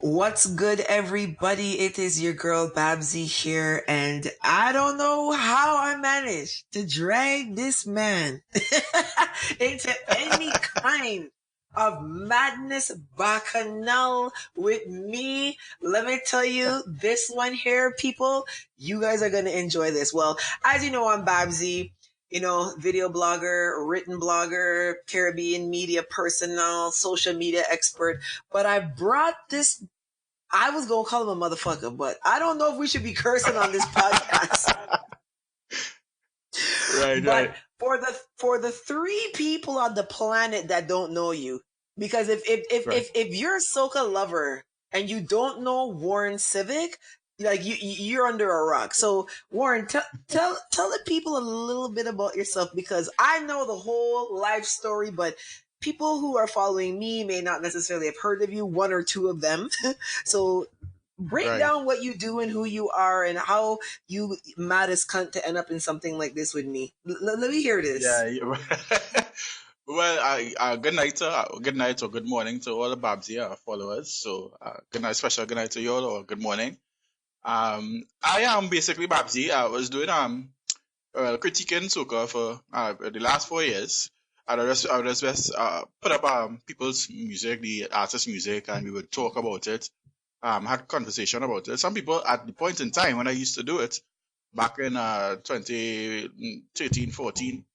What's good, everybody? It is your girl Babbzy here, and I don't know how I managed to drag this man into any kind of madness bacchanal with me. Let me tell you, this one here, people, you guys are going to enjoy this. Well, as you know, I'm Babbzy. Video blogger, written blogger, Caribbean media personnel, social media expert. But I brought this, I was going to call him a motherfucker, but I don't know if we should be cursing on this podcast. Right. For the three people on the planet that don't know you, because if you're a Soca lover and you don't know WarrenCivic, like you're under a rock. So Warren, tell the people a little bit about yourself, because I know the whole life story, but people who are following me may not necessarily have heard of you, one or two of them. So break down what you do and who you are and how you mad as cunt to end up in something like this with me. Let me hear this. Yeah. Well, good night or good morning to all the Babbzy followers. So, good night, special good night to you all, or good morning. I am basically Babbzy. I was doing critiquing soca for the last 4 years. I would just put up people's music, the artist's music, and we would talk about it. Had conversation about it. Some people at the point in time when I used to do it, back in 2013, 14,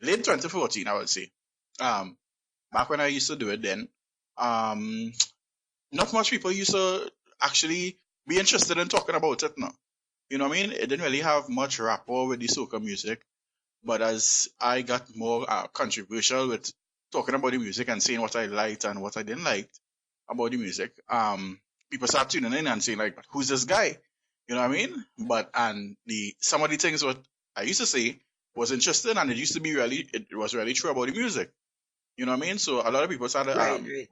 late 2014, I would say. Back when I used to do it then, not much people used to actually be interested in talking about it now. You know what I mean? It didn't really have much rapport with the soca music. But as I got more controversial with talking about the music and saying what I liked and what I didn't like about the music, people start tuning in and saying, like, who's this guy? You know what I mean? And some of the things what I used to say was interesting, and it used to be it was really true about the music. You know what I mean? So a lot of people started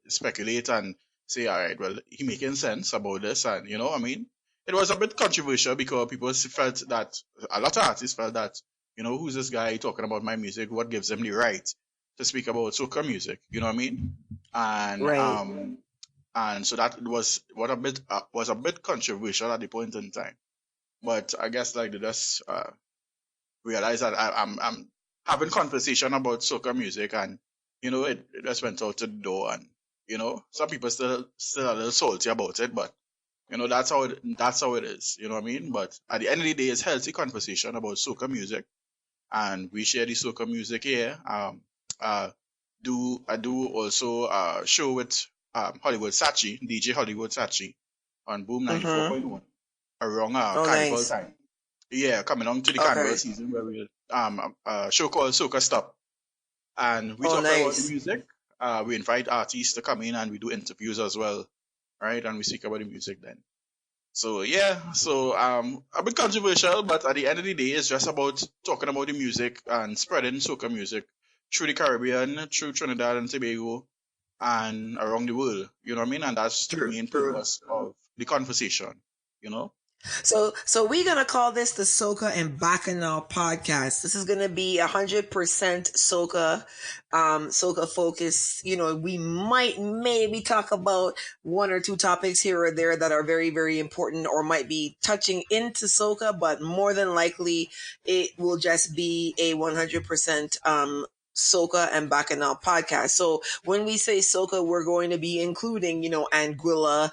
speculate and say, all right, well, he making sense about this, and you know what I mean? It was a bit controversial because people felt that, a lot of artists felt that, you know, who's this guy talking about my music? What gives him the right to speak about soca music? You know what I mean? And and so that was a bit controversial at the point in time. But I guess like they just realize that I'm having conversation about soca music, and you know it just went out the door, and you know some people still a little salty about it, but you know that's how it is. You know what I mean? But at the end of the day, it's healthy conversation about soca music, and we share the soca music here. I do also show with Hollywood Sachi, DJ Hollywood Sachi, on Boom 94.1 around Carnival time. Yeah, coming on to the Carnival season where we show called Soca Stop, and we talk about the music. We invite artists to come in and we do interviews as well, right? And we speak about the music then. So yeah, a bit controversial, but at the end of the day, it's just about talking about the music and spreading soca music through the Caribbean, through Trinidad and Tobago, and around the world. You know what I mean? And that's the main purpose of the conversation. You know. So we're gonna call this the Soca and Bacchanal podcast. This is gonna be 100% soca, soca focused. You know, we might maybe talk about one or two topics here or there that are very, very important or might be touching into soca, but more than likely it will just be a 100% Soca and Bacchanal podcast. So when we say soca, we're going to be including, Anguilla,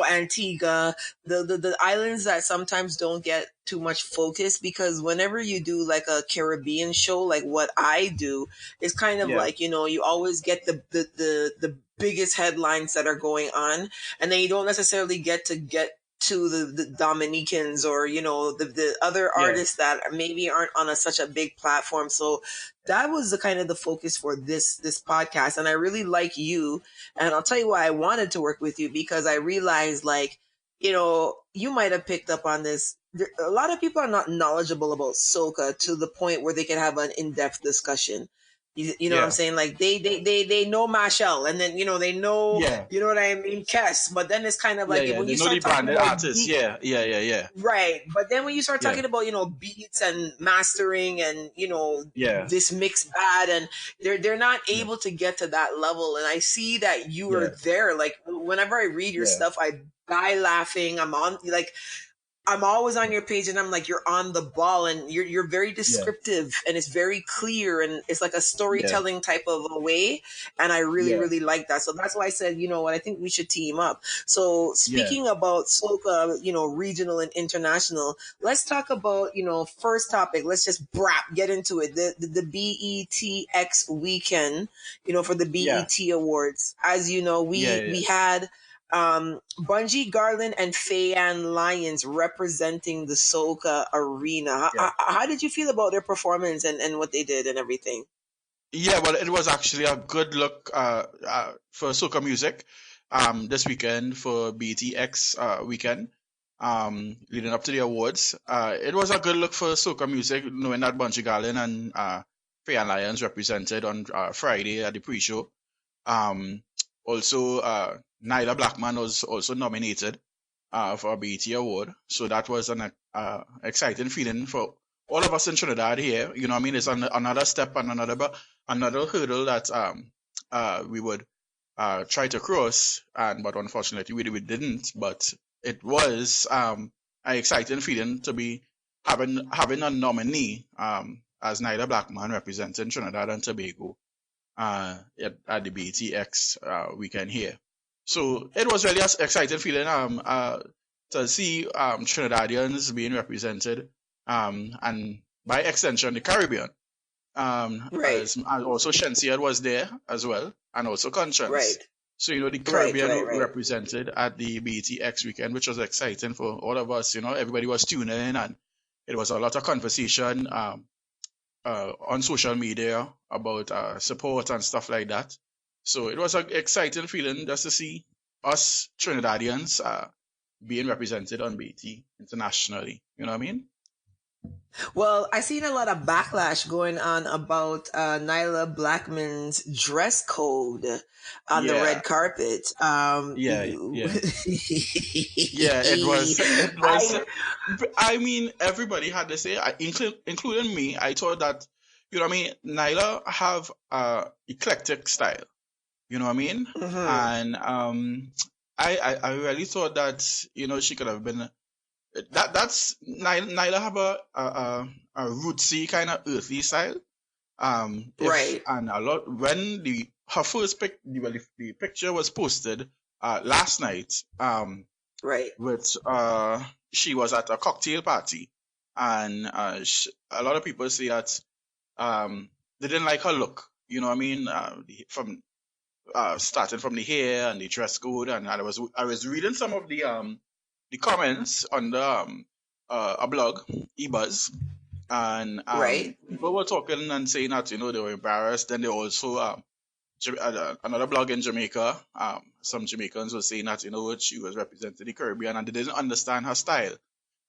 Antigua, the islands that sometimes don't get too much focus, because whenever you do like a Caribbean show, like what I do, it's kind of like, you always get the biggest headlines that are going on, and then you don't necessarily get to the Dominicans or, the other artists that maybe aren't on such a big platform. So that was the focus for this podcast. And I really like you. And I'll tell you why I wanted to work with you, because I realized, like, you might have picked up on this. A lot of people are not knowledgeable about soca to the point where they can have an in-depth discussion. You know what I'm saying? Like they know Marshall, and then they know, Yeah. you know what I mean, Kess. But then it's kind of like when They you know the start talking branded about artists. Yeah. right. But then when you start Yeah. talking about beats and mastering and Yeah. this mixed bad, and they're not able to get to that level. And I see that you are Yeah. there. Like whenever I read your Yeah. stuff, I die laughing. I'm always on your page, and I'm like, you're on the ball, and you're very Yeah. descriptive, and it's very clear, and it's like a Yeah. storytelling type of a way, and I really Yeah. really like that. So that's why I said, you know what, I think we should team up. So Yeah. speaking about soca, regional and international, let's talk about first topic. Let's just get into it. The BETX weekend, for the Yeah. BET Awards. As you know, we had Bungie Garland and Fayan Lyons representing the Soca arena. How did you feel about their performance and what they did and everything? Yeah, well, it was actually a good look for soca music this weekend for BETX weekend leading up to the awards. It was a good look for soca music, knowing that Bungie Garlin and Faye Lyons represented on Friday at the pre-show. Also, Nailah Blackman was also nominated for a BET award, so that was an exciting feeling for all of us in Trinidad here. You know what I mean? It's another step and another hurdle that we would try to cross, but unfortunately we didn't. But it was an exciting feeling to be having a nominee as Nailah Blackman representing Trinidad and Tobago at the BETX weekend here. So it was really an exciting feeling to see Trinidadians being represented and by extension the Caribbean. Right. As also Shenseed was there as well, and also Conscience. Right. So the Caribbean represented at the BETX weekend, which was exciting for all of us. Everybody was tuning in, and it was a lot of conversation on social media about support and stuff like that. So it was an exciting feeling just to see us Trinidadians being represented on BT internationally. You know what I mean? Well, I seen a lot of backlash going on about Nailah Blackman's dress code on the red carpet. Yeah, it was. I mean, everybody had to say, including me. I thought that, you know what I mean, Nailah have eclectic style. You know what I mean? Mm-hmm. And I really thought that she could have been. That's Nailah have a rootsy kind of earthy style. Right. And a lot when her first the picture was posted last night. Right. With she was at a cocktail party, and a lot of people say that they didn't like her look. You know what I mean? From starting from the hair and the dress code, and I was reading some of the comments on the a blog, eBuzz, and people were talking and saying that they were embarrassed. Then they also another blog in Jamaica, some Jamaicans were saying that she was representing the Caribbean and they didn't understand her style.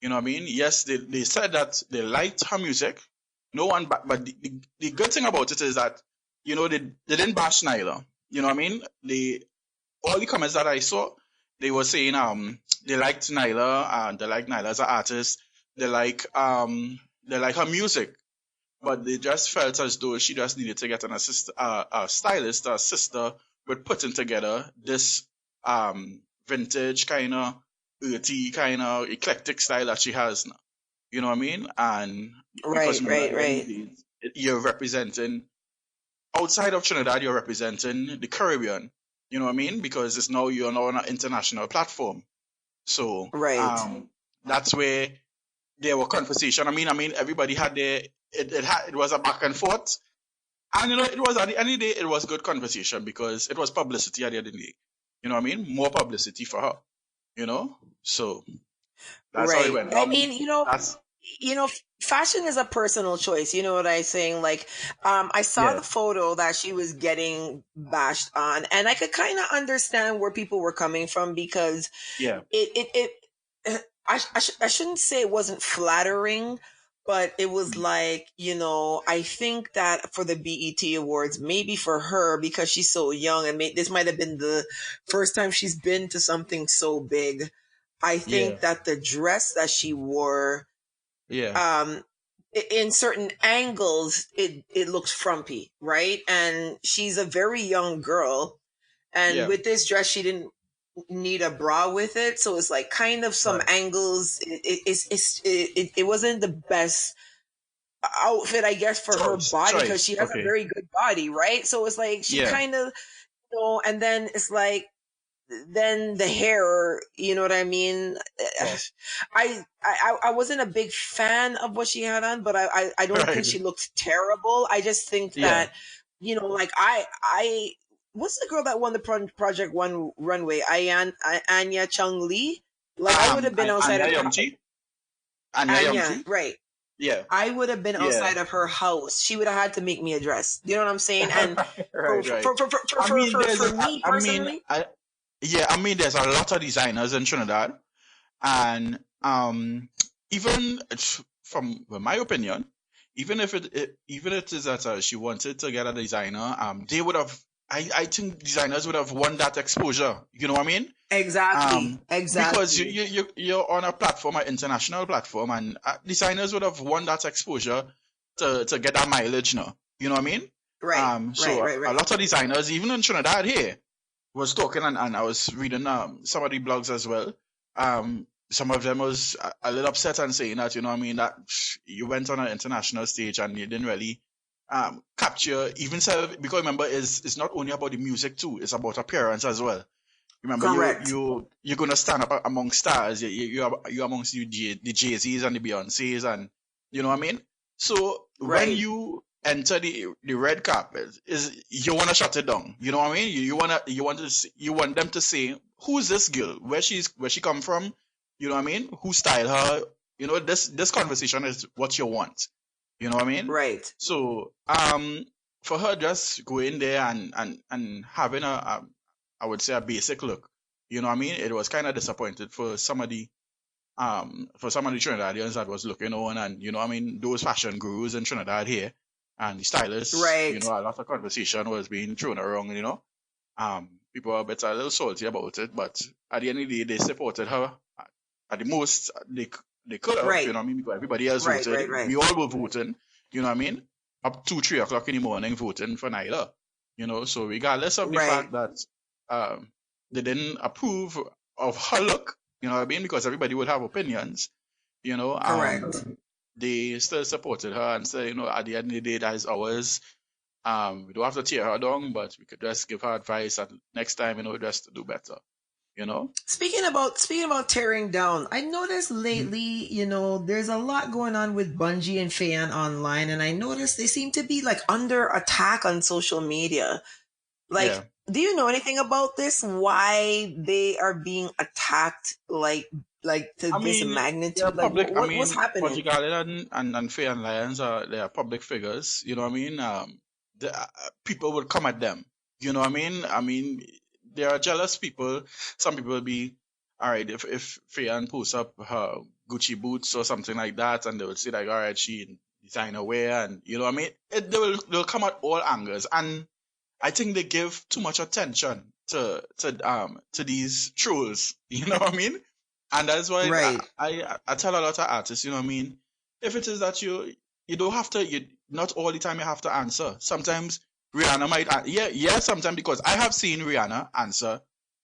You know what I mean? Yes, they said that they liked her music. No one, but the good thing about it is that they didn't bash Nailah. You know what I mean? All the comments that I saw, they were saying they liked Nailah, they like Nailah as an artist, they like her music, but they just felt as though she just needed to get a stylist, a sister, with putting together this vintage kind of earthy kind of eclectic style that she has now. You know what I mean? And right. You're representing outside of Trinidad, you're representing the Caribbean. You know what I mean? Because you're now on an international platform. So that's where there were conversation. I mean, everybody had it was a back and forth, and it was at the end of the day, it was good conversation because it was publicity at the end of the day. You know what I mean? More publicity for her. So that's how it went. I mean, fashion is a personal choice. You know what I'm saying? Like, I saw the photo that she was getting bashed on, and I could kind of understand where people were coming from because I shouldn't say it wasn't flattering, But it was like, I think that for the BET Awards, maybe for her, because she's so young, and this might have been the first time she's been to something so big. I Yeah. think that the dress that she wore, Yeah. in certain angles, it looks frumpy, right? And she's a very young girl. And Yeah. with this dress, she didn't need a bra with it. So it's like kind of some Right. angles. It wasn't the best outfit, I guess, for her body, because she has a Okay. very good body, right? So it's like she Yeah. kind of, and then it's like, then the hair, you know what I mean? Yeah. I wasn't a big fan of what she had on, but I don't think Right. she looked terrible. I just think Yeah. that, like I what's the girl that won the Project One runway? Anya Chung Lee. Like I would have been outside Anya of Yamchi. Anya Anya, Yamchi. right? Yeah. I would have been Yeah. outside of her house. She would have had to make me a dress. You know what I'm saying? And Right. Right. I mean, for me personally, yeah. I mean, there's a lot of designers in Trinidad, and even from my opinion, even if even if it is that she wanted to get a designer, they would have. I think designers would have won that exposure. You know what I mean? exactly. Because you're on a platform, an international platform, and designers would have won that exposure to get that mileage now. You know what I mean? Right, So right, a right. lot of designers, even in Trinidad here, was talking, and I was reading some of the blogs as well. Some of them was a little upset and saying that, you know what I mean, that you went on an international stage and you didn't really capture, even because remember, it's not only about the music too, it's about appearance as well. Remember, Correct. you're gonna stand up among stars. You amongst the Jay-Z's and the Beyonce's, and you know what I mean. So when Right. you enter the red carpet, is you wanna shut it down. You know what I mean. You want them to say, who's this girl? Where she come from? You know what I mean. Who style her? You know, this conversation is what you want. You know what I mean. Right. So for her just going there and having I would say a basic look. You know what I mean? It was kind of disappointed for some of the Trinidadians that was looking on, and you know what I mean, those fashion gurus in Trinidad here and the stylists, Right. you know, a lot of conversation was being thrown around, you know. People were a little salty about it, but at the end of the day they supported her at the most they could have, Right. you know what I mean, because everybody else Right, voted. right. We all were voting, you know what I mean? Up 2-3 o'clock in the morning voting for Nailah. You know, so regardless of the Right. fact that they didn't approve of her look, you know what I mean? Because everybody would have opinions, you know. Correct. They still supported her and said, you know, at the end of the day, that is ours. We don't have to tear her down, but we could just give her advice and next time, you know, just to do better, you know. Speaking about tearing down, I noticed lately, there's a lot going on with Bungie and Fayan online, and I noticed they seem to be like under attack on social media. Like, Yeah. do you know anything about this? Why they are being attacked like to this magnitude? They're Like, public. what's happening? Portugal and Faye and Lions they are public figures. You know what I mean? People will come at them. You know what I mean? There are jealous people. Some people will be, all right, if Faye posts up her Gucci boots or something like that, and they will say like, all right, she in designer wear, and you know what I mean? They'll come at all angles, and I think they give too much attention to these trolls. You know what I mean? And that's why Right. I tell a lot of artists, you know what I mean? If it is that you don't have to, not all the time you have to answer. Sometimes Rihanna might, sometimes, because I have seen Rihanna answer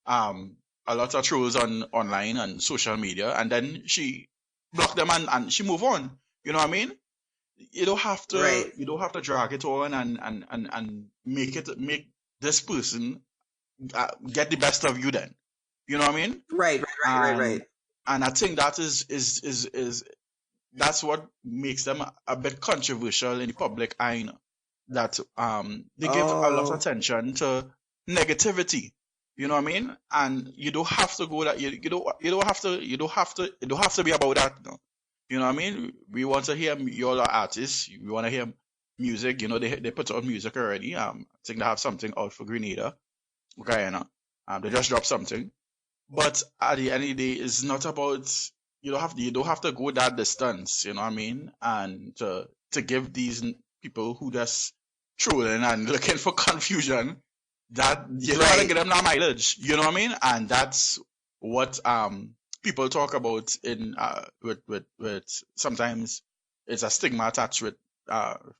a lot of trolls online and social media, and then she block them and she move on. You know what I mean? You don't have to Right. you don't have to drag it on and make this person get the best of you. Then you know what I mean? Right. Right. And I think that is that's what makes them a bit controversial in the public eye. That they give a lot of attention to negativity. You know what I mean? And you don't have to go that you don't have to be about that. No. You know what I mean? We want to hear your artists. We want to hear music. You know, they put out music already. I think they have something out for Grenada, Guyana. They just dropped something. But at the end of the day, it's not about you don't have to go that distance, you know what I mean? And to give these people who just trolling and looking for confusion, that you don't want to Right. give them that mileage, you know what I mean? And that's what people talk about in with sometimes it's a stigma attached with Bungie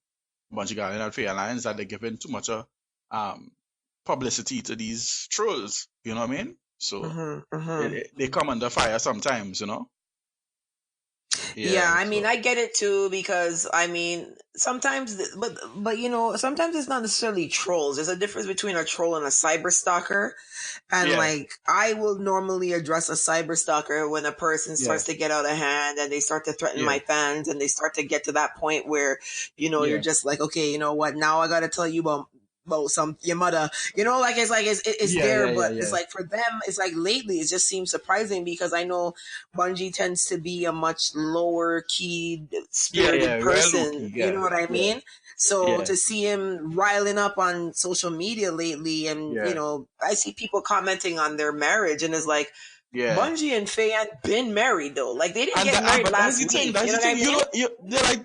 Garlin and Fair Alliance that they're giving too much publicity to these trolls, you know what I mean? So they come under fire sometimes, you know? Yeah, Yeah, I mean, so I get it too because I mean, sometimes, but you know, sometimes it's not necessarily trolls. There's a difference between a troll and a cyber stalker, and yeah, like I will normally address a cyber stalker when a person yeah, starts to get out of hand and they start to threaten yeah, my fans and they start to get to that point where you know you're yeah, just like, okay, you know what? Now I got to tell you about some your mother, you know, like it's yeah, there, yeah, yeah, but it's yeah, like for them, it's like lately it just seems surprising because I know Bungie tends to be a much lower keyed yeah, spirited yeah, real low person. key, You yeah, know what I yeah, mean? So yeah, to see him riling up on social media lately, and you yeah, know, I see people commenting on their marriage, and it's like yeah. Bungie and Faye had been married though. Like they didn't get married But last week. You that's know the what I thing. You mean? know,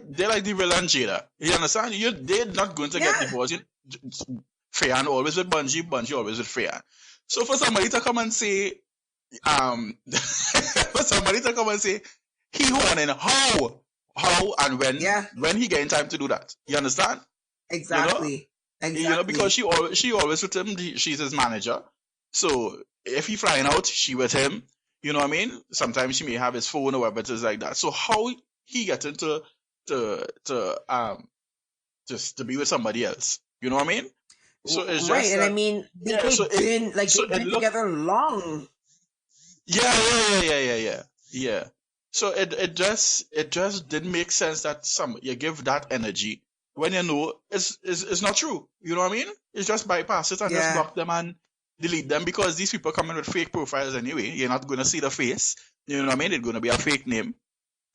they're like the real and Jada. You understand? They're not going to get Yeah, divorced. Freyan always with Bungie, Bungie always with Freyan. So for somebody to come and say, for somebody to come and say he won and how and yeah, when he getting time to do that. You understand? You know, exactly, because exactly. she always with him. She's his manager. So if he flying out, she with him. You know what I mean? Sometimes she may have his phone or whatever it is like that. So how he get into to just to be with somebody else? You know what I mean? So it's Right, just and I that mean yeah. So they've it been look together long. yeah. Yeah. So it just didn't make sense that some you give that energy when you know it's not true. You know what I mean? It's just bypass it and just Yeah, block them and delete them because these people come in with fake profiles anyway. You're not gonna see the face. You know what I mean? It's gonna be a fake name.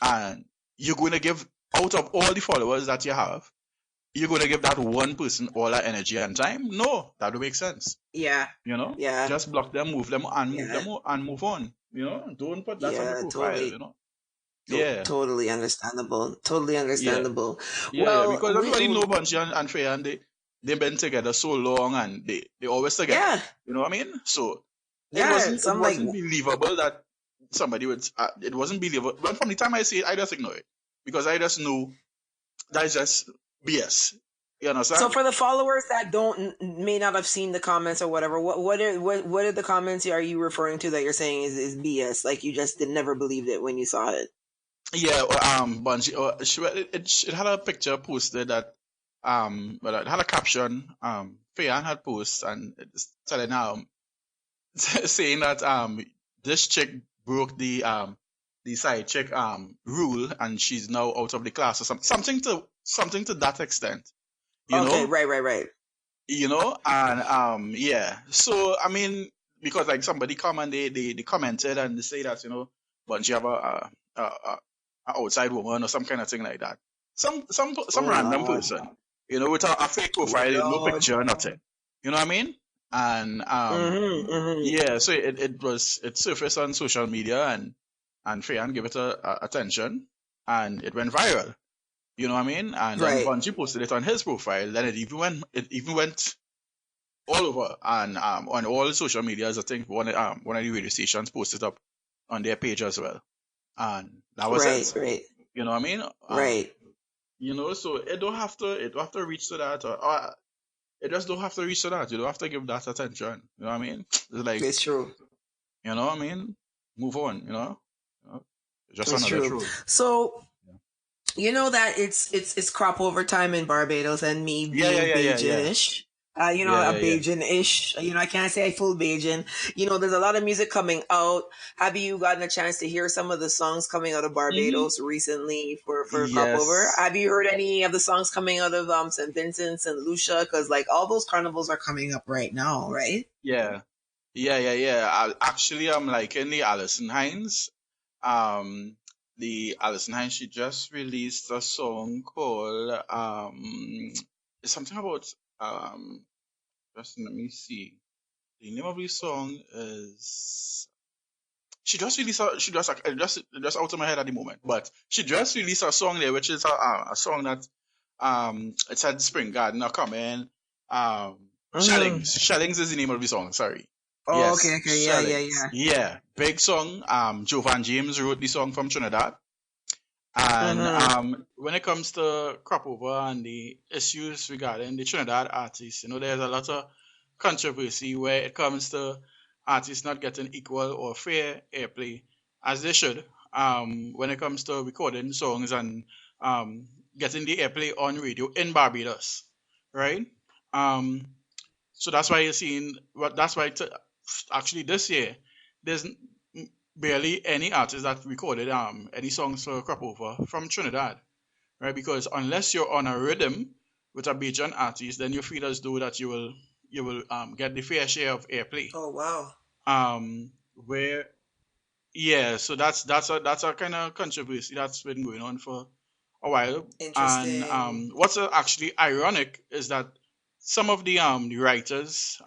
And you're gonna give out of all the followers that you have, you're gonna give that one person all that energy and time? No, that don't make sense. yeah, You know, yeah, just block them, yeah, and move on. You know, don't put that on your yeah. profile. You Totally. know, yeah, Totally understandable. Totally yeah, understandable. yeah. Well, Because everybody know Bungie and Freya, and they've been together so long, and they always together. yeah, You know what I mean? So yeah. So it I'm like, wasn't believable that somebody would. It wasn't believable. But from the time I see it, I just ignore it because I just know that is just BS. You so understand? for the followers that may not have seen the comments or whatever, what are the comments are you referring to that you're saying is BS? Like you just never believed it when you saw it. Yeah, Bungie. It had a picture posted that but it had a caption. Fayan had posted and it's telling saying that this chick broke the side chick rule and she's now out of the class or something to that extent. You Okay, know, right. and yeah. So I mean, because like somebody come and they commented and they say that Bungie have a outside woman or some kind of thing like that. Some Oh random Lord, person, with a fake oh profile, no Lord. picture, nothing. You know what I mean? And Mm-hmm. yeah, so it surfaced on social media and Freyan gave it attention and it went viral. You know what I mean? And then Right. Bungie posted it on his profile. Then it even went all over and on all social medias. I think one of the radio stations posted up on their page as well. And that was Right. it. Right. You know what I mean? Right. So it don't have to reach to that or it just don't have to reach to that. You don't have to give that attention. You know what I mean? It's like, It's true. you know what I mean? Move on, You know? Just It's another true. troll. So you know that it's crop over time in Barbados, and me Yeah, yeah, being yeah, yeah, yeah. Bajan-ish. Yeah, A yeah, yeah. Bajan-ish. I can't say I full Bajan. There's a lot of music coming out. Have you gotten a chance to hear some of the songs coming out of Mm-hmm. Barbados recently for crop over? Yes. Have you heard any of the songs coming out of St. Vincent, St. Lucia? Because like all those carnivals are coming up right now, right? Yeah. Yeah. Actually, I'm liking the Alison Hines. Um, the Alison Hines, she just released a song called it's something about just let me see. The name of the song is she just released just out of my head at the moment, but she just released a song there, which is a song that it said Spring Garden are coming. Um, Mm-hmm. Shellings is the name of the song. Sorry, Oh, okay, yes, okay, yeah, yeah, Shellings. yeah. Yeah, big song. Jovan James wrote the song from Trinidad. And Mm-hmm. when it comes to crop over and the issues regarding the Trinidad artists, there's a lot of controversy where it comes to artists not getting equal or fair airplay as they should. When it comes to recording songs and um, getting the airplay on radio in Barbados, right? Um, so that's why you're seeing what that's why actually this year there's barely any artist that recorded any songs for Crop Over from Trinidad, right? Because unless you're on a rhythm with a Bajan artist, then you feel as though that you will get the fair share of airplay. Oh, wow. Where yeah, so that's a kind of controversy that's been going on for a while. And Interesting. what's actually ironic is that some of the writers,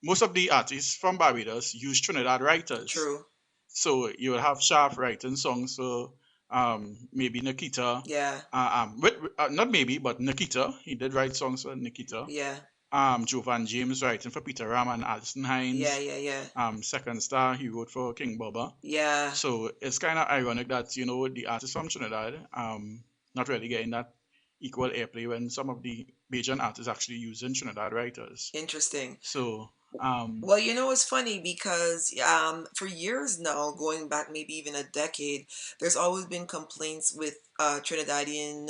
most of the artists from Barbados use Trinidad writers. True. So you will have Shaft writing songs for maybe Nikita. Yeah, Not maybe, but Nikita. He did write songs for Nikita. yeah, Jovan James writing for Peter Ram and Alison yeah, Hines. yeah, yeah, Second Star, he wrote for King Bubba. yeah. So it's kind of ironic that the artists from Trinidad not really getting that equal airplay when some of the Bajan artists actually using Trinidad writers. Interesting. So Well, it's funny because for years now, going back maybe even a decade, there's always been complaints with Trinidadian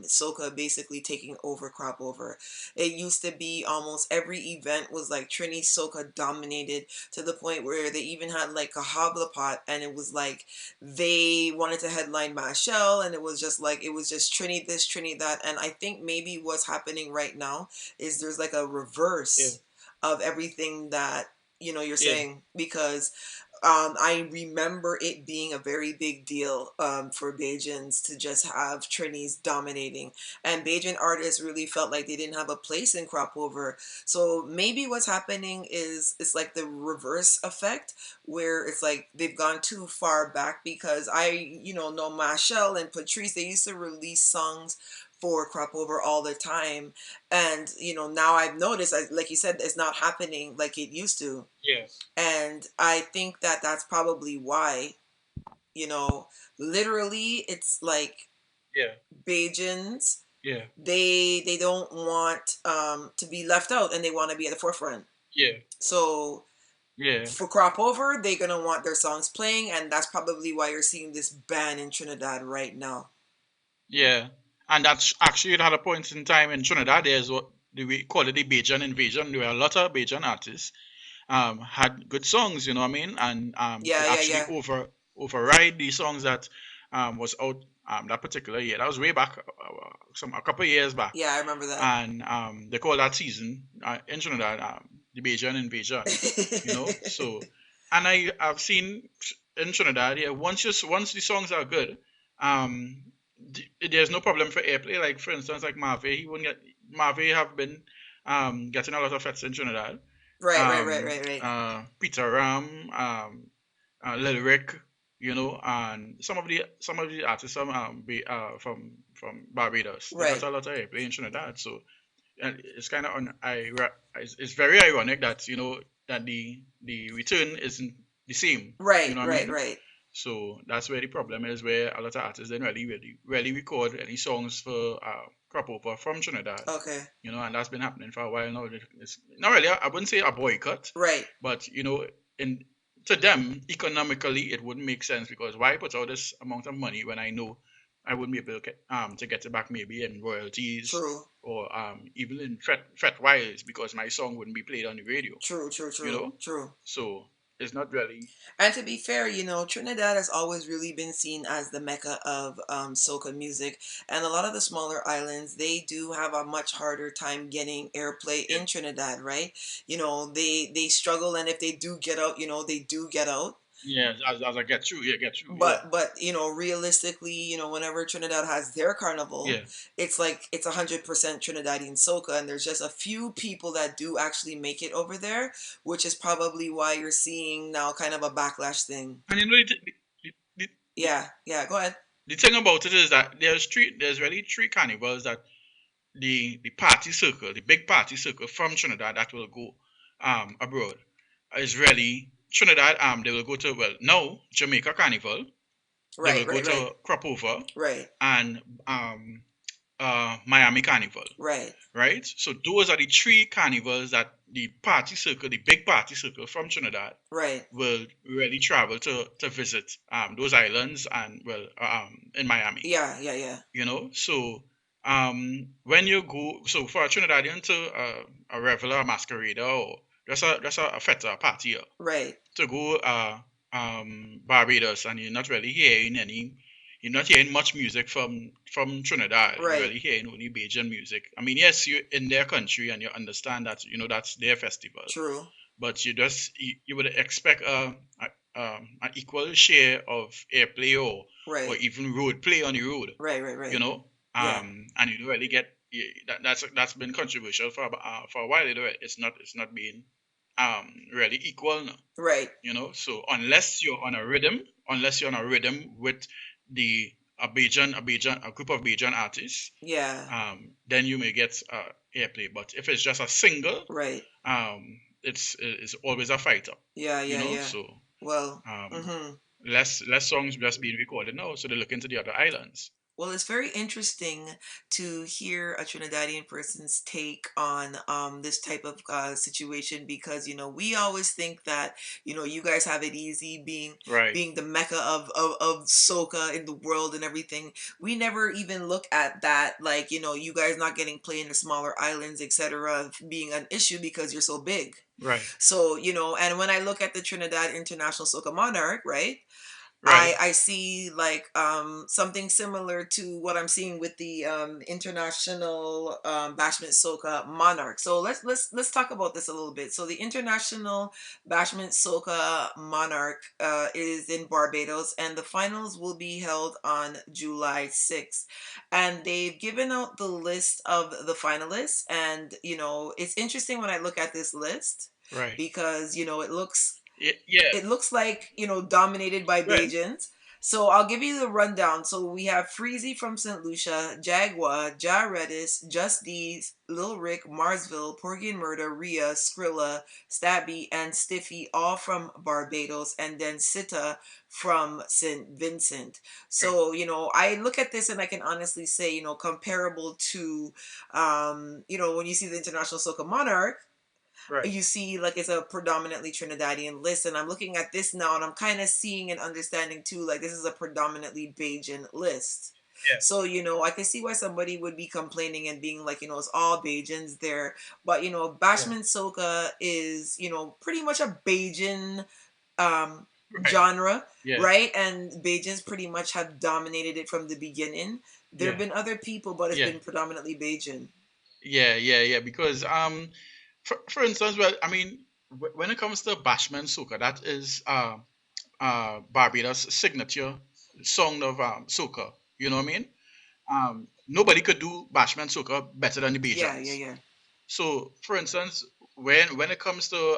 soca basically taking over crop over. It used to be almost every event was like Trini soca dominated to the point where they even had like a habla pot, and it was like they wanted to headline Machel, and it was just like it was just Trini this, Trini that, and I think maybe what's happening right now is there's like a yeah, reverse of everything that you're yeah, saying, because I remember it being a very big deal for Bajans to just have Trinis dominating, and Bajan artists really felt like they didn't have a place in crop over. So maybe what's happening is it's like the reverse effect, where it's like they've gone too far back, because I know Machel and Patrice, they used to release songs for crop over all the time, and now I've noticed, like you said, it's not happening like it used to, yeah, and I think that that's probably why, you know literally it's like yeah, Bajans, yeah, they don't want to be left out, and they want to be at the forefront. yeah, So yeah, for crop over, they're gonna want their songs playing, and that's probably why you're seeing this ban in Trinidad right now. yeah. And that's actually it had a point in time in Trinidad. There's what we call it the Bajan invasion. There were a lot of Bajan artists had good songs, you know what I mean, and could Yeah, yeah, actually yeah, override the songs that was out that particular year. That was way back, a couple of years back, yeah, I remember that. and they call that season in Trinidad the Bajan invasion, So, and I've seen in Trinidad, yeah, once the songs are good, um, there's no problem for airplay. Like for instance, like Marve, he wouldn't get Marve have been getting a lot of fets in Trinidad. Right, right, right, right, right. Peter Ram, Lil Rick, and some of the artists from Barbados. They got Right. a lot of airplay in Trinidad, so it's kind of it's very ironic that that the return isn't the same. You Right, know what I right, mean? right. So that's where the problem is, where a lot of artists didn't really record any songs for crop over from Trinidad. Okay. And that's been happening for a while now. It's not really, I wouldn't say a boycott, Right. but in to them economically it wouldn't make sense, because why put out this amount of money when I know I wouldn't be able to get it back maybe in royalties True. or even in fret wise, because my song wouldn't be played on the radio. True, true, You true, know, true. so it's not really. And to be fair, Trinidad has always really been seen as the mecca of soca music. And a lot of the smaller islands, they do have a much harder time getting airplay Yeah, in Trinidad, right? They struggle, and if they do get out, they do get out. Yeah, as I get through, yeah, get through, yeah, But realistically, whenever Trinidad has their carnival, yeah. it's like it's 100% Trinidadian soca, and there's just a few people that do actually make it over there, which is probably why you're seeing now kind of a backlash thing. And you know, the, Yeah, yeah, go ahead. the thing about it is that there's really three carnivals that the party circle, the big party circle from Trinidad that will go abroad is really Trinidad. They will go to, well, no, Jamaica Carnival. They will Right, go right, right, to Crop Over right, and Miami Carnival, right, right? So those are the three carnivals that the party circle, the big party circle from Trinidad, right. will really travel to visit those islands and, well, in Miami. Yeah, yeah, yeah. So when you go, so for a Trinidadian to a reveler, a masquerader, or just a fete, a party, Right, to go Barbados, and you're not hearing much music from Trinidad. You're right. really hearing only Bajan music. I mean, yes, you're in their country and you understand that that's their festival, True. but you would expect an equal share of airplay, or Right, even road play on the road, right, right, you right. know. Yeah. And you don't really get, that's been controversial for a while. It's not being really equal now, Right. So unless you're on a rhythm with the a group of Bajan artists, Yeah. then you may get airplay. But if it's just a single, Right. it's always a fight up, Yeah, yeah, yeah. So Well, um, mm-hmm. less songs just being recorded now, so they look into the other islands. Well, it's very interesting to hear a Trinidadian person's take on this type of situation because we always think that you guys have it easy Right, being the mecca of soca in the world and everything. We never even look at that, like you guys not getting played in the smaller islands, etc., being an issue because you're so big. right, So and when I look at the Trinidad International Soca Monarch, right? right. I see like something similar to what I'm seeing with the international Bashment Soca Monarch. So let's talk about this a little bit. So the international Bashment Soca Monarch is in Barbados, and the finals will be held on July 6th. And they've given out the list of the finalists, and it's interesting when I look at this list Right. because Yeah. it looks like dominated by Right. Bajans. So I'll give you the rundown. So we have Freezy from St. Lucia, Jaguar, Ja Redis, Just D's, Lil Rick, Marsville, Porgy and Murder, Rhea, Skrilla, Stabby, and Stiffy, all from Barbados, and then Sita from St. Vincent. Right. So I look at this and I can honestly say comparable to when you see the International Soca Monarch, Right. you see like it's a predominantly Trinidadian list, and I'm looking at this now and I'm kind of seeing and understanding too like this is a predominantly Bajan list. Yeah. So I can see why somebody would be complaining and being like it's all Bajans there, but Yeah. Bashment Soca is pretty much a Bajan um Right. genre, Yeah. right? And Bajans pretty much have dominated it from the beginning. There have Yeah. been other people, but it's Yeah. been predominantly Bajan. Yeah. Yeah. Yeah. Because for instance, well, I mean, when it comes to Bashment Soca, that is Barbados' signature song of soca. You know what I mean? Nobody could do Bashment Soca better than the Yeah, yeah, Bajans. yeah. So, for instance, when it comes to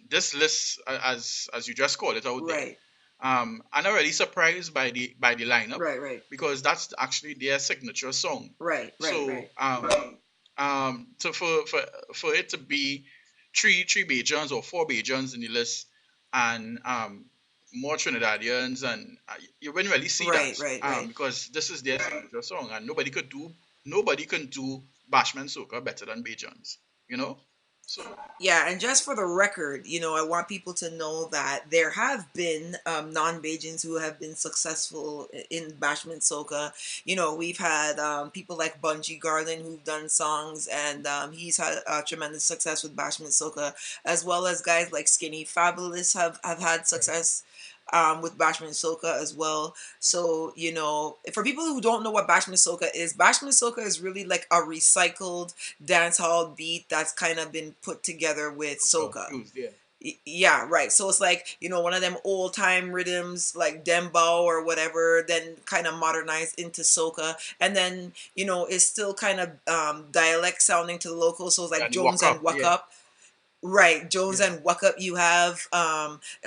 this list, as you just called it out there, Right, I'm not really surprised by the lineup, right, right, because that's actually their signature song. right, right, So right. for it to be three Bajans or four Bajans in the list, and more Trinidadians, and you wouldn't really see that, Right, right, right. because this is their signature song, and nobody can do Bashment Soca better than Bajans, you know. So Yeah, and just for the record, I want people to know that there have been non-Bajans who have been successful in Bashment Soca. We've had people like Bungie Garland who've done songs, and he's had tremendous success with Bashment Soca, as well as guys like Skinny Fabulous have had right, success with Bashment Soca as well. So, for people who don't know what Bashment Soca is really like a recycled dance hall beat that's kind of been put together with Soca soca. fused, yeah, Yeah, right. So it's like, one of them old time rhythms like dembow or whatever, then kind of modernized into soca. And then, it's still kind of dialect sounding to the locals. So it's Yeah, like the walk Jones and up. Wuck Yeah, Up. Right, Jones yeah, and Wuck Up you have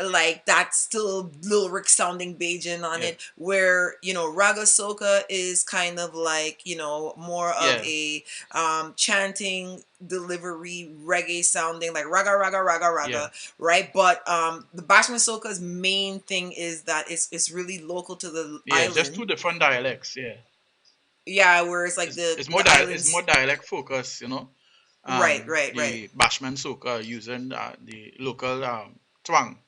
like that's still lyric sounding Bajan on yeah, it, where Raga Soca is kind of like, more of yeah, a chanting delivery reggae sounding like raga raga raga yeah, raga, right? But the Bashment Soca's main thing is that it's really local to the yeah. Just island. two different dialects. Yeah, Yeah, whereas like the it's more the it's more islands. dialect focus. Right, right, right. The Bashment Soca using the local twang.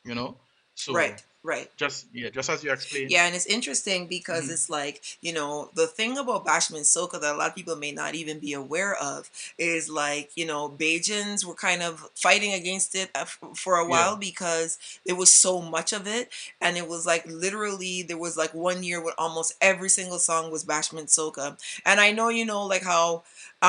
You know, so Right, right. just as you explained. Yeah, and it's interesting because Hmm. it's like, the thing about Bashment Soca that a lot of people may not even be aware of is like, Bajans were kind of fighting against it for a Yeah, while because there was so much of it. And it was like literally, there was like one year where almost every single song was Bashment Soca. And I know, like how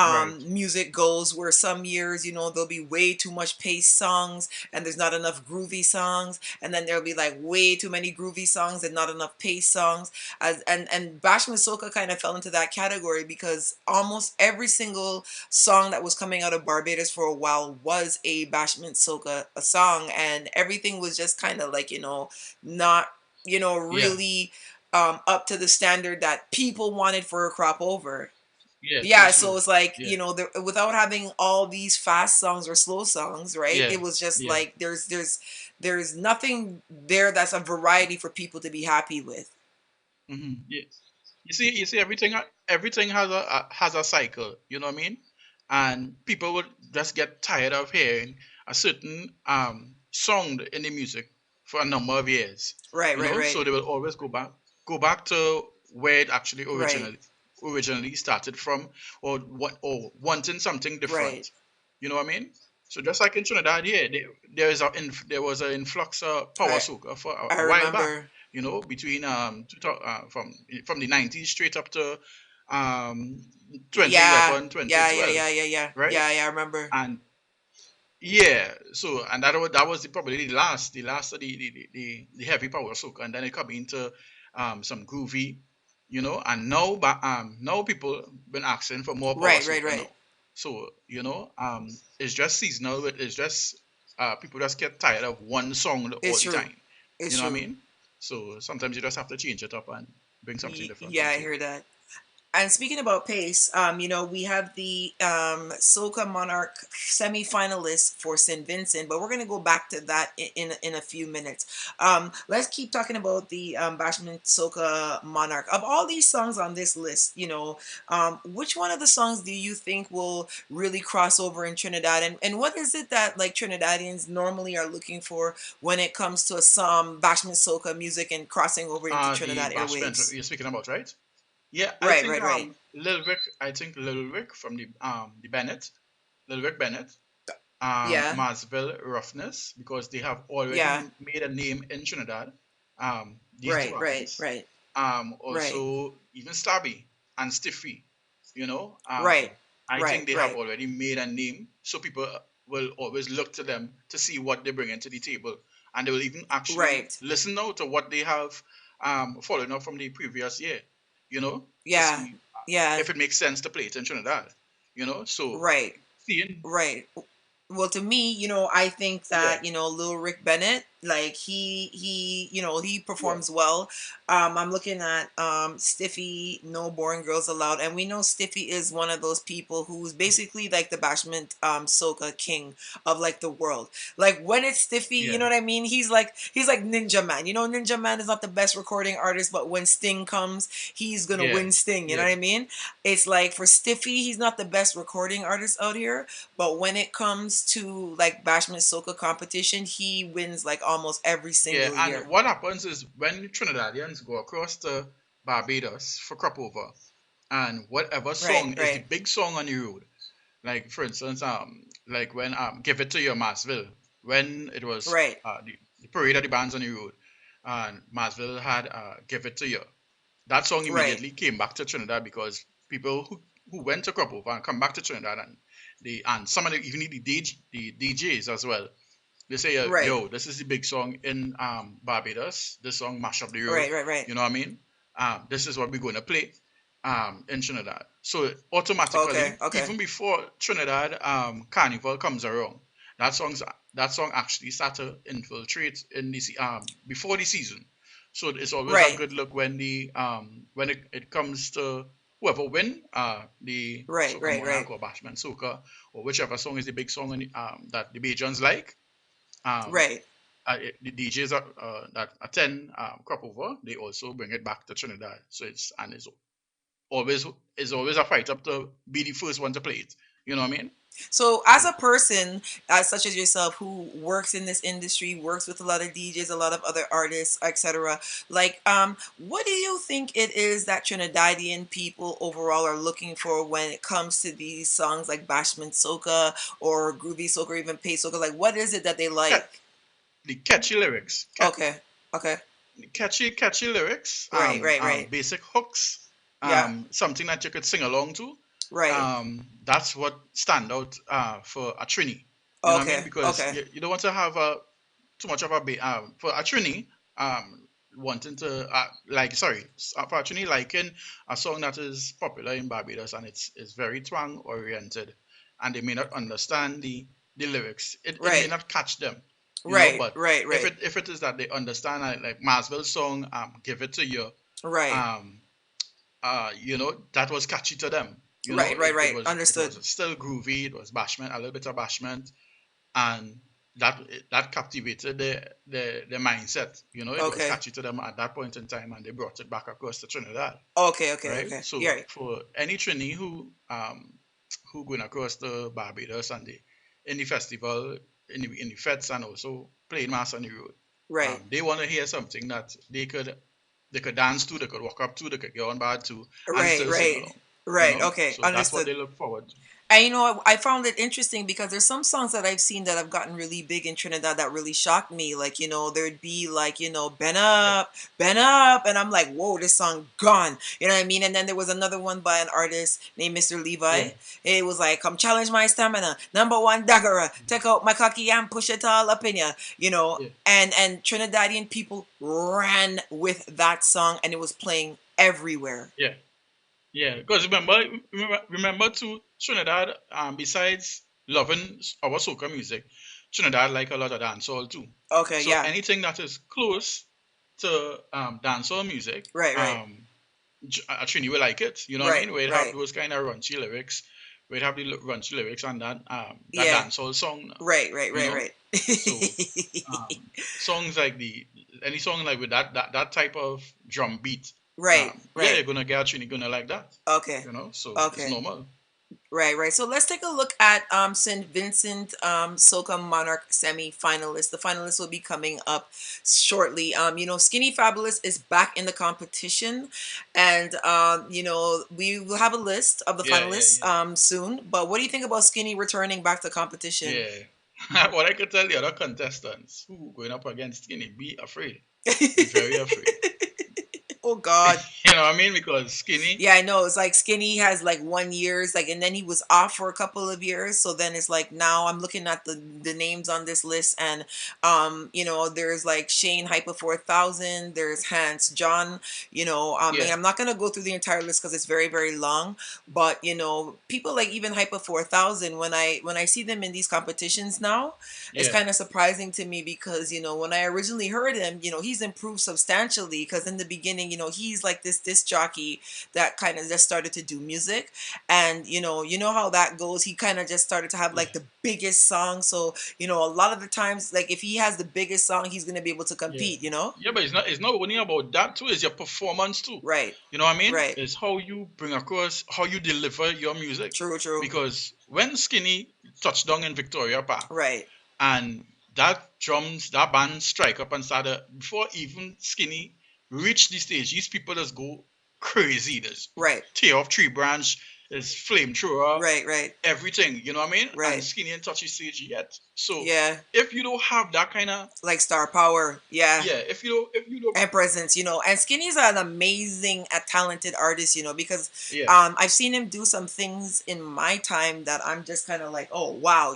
right. music goes, where some years, there'll be way too much pace songs and there's not enough groovy songs, and then there'll be like way too many groovy songs and not enough pace songs. And Bashment Soca kind of fell into that category because almost every single song that was coming out of Barbados for a while was a Bashment Soca a song, and everything was just kind of like, not, Yeah, really up to the standard that people wanted for a crop over. yeah. True, Yeah, so true. it's like, Yeah, without having all these fast songs or slow songs, right? yeah, It was just yeah. like there's nothing there that's a variety for people to be happy with. Yeah. You see, everything has a cycle. You know what I mean? And people would just get tired of hearing a certain song in the music for a number of years. Right, right, So right, they will always go back to where it actually right, originally started from, or wanting something right. different. You know what I mean? So just like in Trinidad, here there was an influx of power I soca for I a while back. remember. Between from the 90s straight up to um Yeah, 2011, yeah, yeah, 2012, yeah, yeah, yeah, right? yeah, yeah. I remember. And yeah, so and that was probably the last of the heavy power soca, and then it come into some groovy, and now but now people been asking for more power Right, right, soca right. now. So it's just seasonal. It's just people just get tired of one song all It's the true. time. You It's know what I true. mean? So sometimes you just have to change it up and bring something different to Yeah, the I table. hear that. And speaking about pace, we have the Soca Monarch semi-finalists for St. Vincent, but we're going to go back to that in a few minutes. Let's keep talking about the Bashment Soca Monarch. Of all these songs on this list, which one of the songs do you think will really cross over in Trinidad? And what is it that like Trinidadians normally are looking for when it comes to some Bashment Soca music and crossing over into The Trinidad Bashment airwaves? you're speaking about, right? Yeah, I Right, think right, right. Lil Rick from the Bennett, Lil Rick Bennett, Yeah. Marsville Roughness, because they have already Yeah, made a name in Trinidad. These two right, right, artists. right, right, Also even Stabby and Stiffy, right, I right, think they have right, already made a name, so people will always look to them to see what they bring into the table, and they will even actually right. listen now to what they have following up from the previous year, to Yeah, see yeah, if it makes sense to play it in Trinidad, so right, seeing, right. Well, to me, I think yeah, that Lil Rick Bennett, like he he yeah, performs well. I'm looking at Stiffy, No Boring Girls Allowed, and we know Stiffy is one of those people who's basically like the Bashment soca king of like the world. Like when it's Stiffy, you yeah, know what I mean? He's like Ninja Man. Ninja Man is not the best recording artist, but when Sting comes, he's gonna yeah, win Sting. You know yeah, what I mean? It's like for Stiffy, he's not the best recording artist out here, but when it comes to like Bashment Soca competition, he wins like almost every yeah. single And year. what happens is when Trinidadians go across to Barbados for crop over, and whatever Right, song is the right, big song on the road, like for instance, like when Give It to Your Marsville, when it was right, the parade of the bands on the road, and Marsville had Give It to You. That song right, immediately came back to Trinidad because people who went to crop over and come back to Trinidad, and some of the even the DJs as well, They say, Right. yo, this is the big song in Barbados. This song mash up the road. Right. You know what I mean? This is what we're going to play in Trinidad. So automatically, Okay. even before Trinidad Carnival comes around, that song actually start to infiltrate in the before the season. So it's always a Right. good look when it comes to whoever win the Soca Right. Monarch or Bashment Soca or whichever song is the big song that the Bajans like. Um, Right. the DJs that attend crop over, they also bring it back to Trinidad. So always it's always a fight up to be the first one to play it. You know what I mean? So, as So a person, such as yourself, who works in this industry, works with a lot of DJs, a lot of other artists, etc., like, what do you think it is that Trinidadian people overall are looking for when it comes to these songs like Bashment Soca or Groovy Soca or even Pay Soca? Like, what is it that they cat, like? the catchy lyrics, Okay, okay, catchy lyrics, right, basic hooks, yeah, something that you could sing along to. right, That's what stand out for a Trini. You know what I mean? okay, Because okay, you don't want to have too much of a for a Trini. Wanting to for a Trini liking a song that is popular in Barbados and it's very twang oriented, and they may not understand the lyrics. It may right, not catch them, right, but right, right, if it is that they understand, like Masville's song, Give It to You, right, um, that was catchy to them. It understood. was still groovy. It was bashment, a little bit of bashment, and that captivated their mindset. It was Okay, catchy to them at that point in time, and they brought it back across to Trinidad, right? okay, So yeah, for any Trini who going across to Barbados and in the festival, in the fets, and also playing mass on the road, right, they want to hear something that they could dance to, they could walk up to, they could get on board to, and right, still sing right, along. right, okay, So that's what understood. they look forward to. And I found it interesting because there's some songs that I've seen that have gotten really big in Trinidad that really shocked me. Like, there'd be like, Yeah, Ben Up, and I'm like, whoa, this song gone. You know what I mean? And then there was another one by an artist named Mr. yeah, Levi. It was like, come challenge my stamina. Number one dagger. Take out my cocky and push it all up in ya. yeah, And Trinidadian people ran with that song and it was playing everywhere. yeah, yeah. Because remember too, Trinidad. Besides loving our soca music, Trinidad like a lot of dancehall too. Okay, So yeah. anything that is close to dancehall music, Right. Trini will like it. You know what I Right. mean? Where it have Right. those kind of raunchy lyrics, where it have the raunchy lyrics on that Yeah. dancehall song. You know, Right. so songs like any song like with that type of drum beat, yeah, Right. you're gonna get a Trini gonna like that. Okay. So it's Okay. normal. Right. So let's take a look at St. Vincent Soca Monarch semi-finalists. The finalists will be coming up shortly. Skinny Fabulous is back in the competition, and we will have a list of the Yeah, finalists soon. But what do you think about Skinny returning back to competition? yeah, yeah. What I could tell the other contestants who going up against Skinny, be afraid, be very afraid. Oh God. You know what I mean? Because Skinny, Yeah, I know. It's like Skinny has like 1 years, like, and then he was off for a couple of years. So then it's like now I'm looking at the names on this list, and there's like Shane Hyper 4000, there's Hans John, and yeah, I'm not gonna go through the entire list because it's very very long. But people like even Hyper 4000, when I see them in these competitions now, it's yeah, kind of surprising to me because when I originally heard him, he's improved substantially because in the beginning, he's like this disc jockey that kind of just started to do music, and you know how that goes. He kind of just started to have yeah, like the biggest song, so a lot of the times, like if he has the biggest song, he's gonna be able to yeah, compete. yeah. But it's not only about that too. It's your performance too. Right, You know what I mean? right, It's how you bring across, how you deliver your music. true, Because when Skinny touched down in Victoria Park, right, and that band strike up and started before even Skinny reached the stage, these people just go crazy. Just right, tear off tree branch, his flamethrower, Right. everything, you know what I mean? And Right. Skinny ain't touchy stage yet. So Yeah. if you don't have that kind of, Like star power. Yeah. yeah, if you don't, And presence, and Skinny's an amazing, a talented artist, because yeah, I've seen him do some things in my time that I'm just kind of like, oh wow,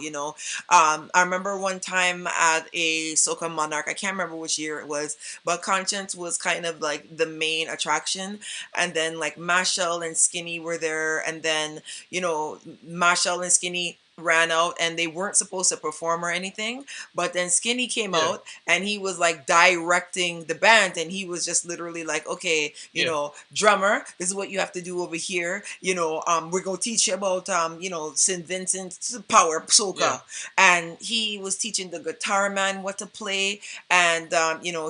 I remember one time at a Soca Monarch, I can't remember which year it was, but Conscience was kind of like the main attraction, and then like Mashal and Skinny were there, and then Mashal and Skinny ran out and they weren't supposed to perform or anything, but then Skinny came yeah, out and he was like directing the band, and he was just literally like, okay, yeah, drummer, this is what you have to do over here, we're going to teach you about St. Vincent's power yeah, soca, and he was teaching the guitar man what to play, and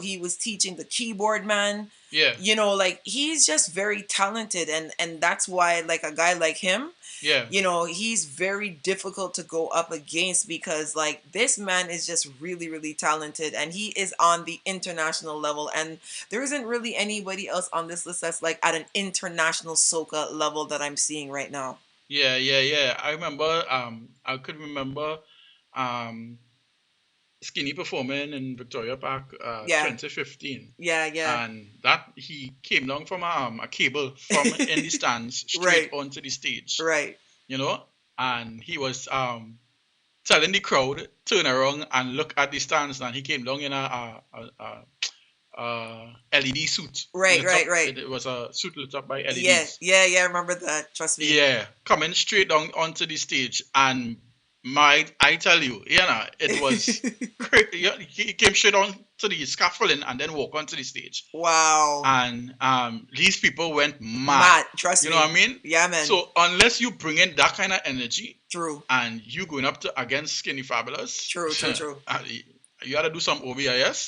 he was teaching the keyboard man, yeah, like he's just very talented, and that's why like a guy like him, yeah, he's very difficult to go up against, because like this man is just really, really talented, and he is on the international level, and there isn't really anybody else on this list that's like at an international soca level that I'm seeing right now. yeah. I remember, I could remember, um, Skinny performing in Victoria Park, Yeah, 2015. yeah. And that he came down from a cable from in the stands straight Right, onto the stage, right. you know, and he was telling the crowd turn around and look at the stands, and he came down in a LED suit Right, lit right, up. right. It was a suit lit up by Yeah, LEDs. yeah. I remember that. Trust me. Yeah, coming straight down onto the stage, and I tell you, it was crazy. Yeah, he came straight on to the scaffolding and then walk onto the stage, Wow. and these people went mad. Matt, trust You know what me. I mean? Yeah, man. So unless you bring in that kind of energy True. and you going up to against Skinny Fabulous, True. you gotta do some OBIS.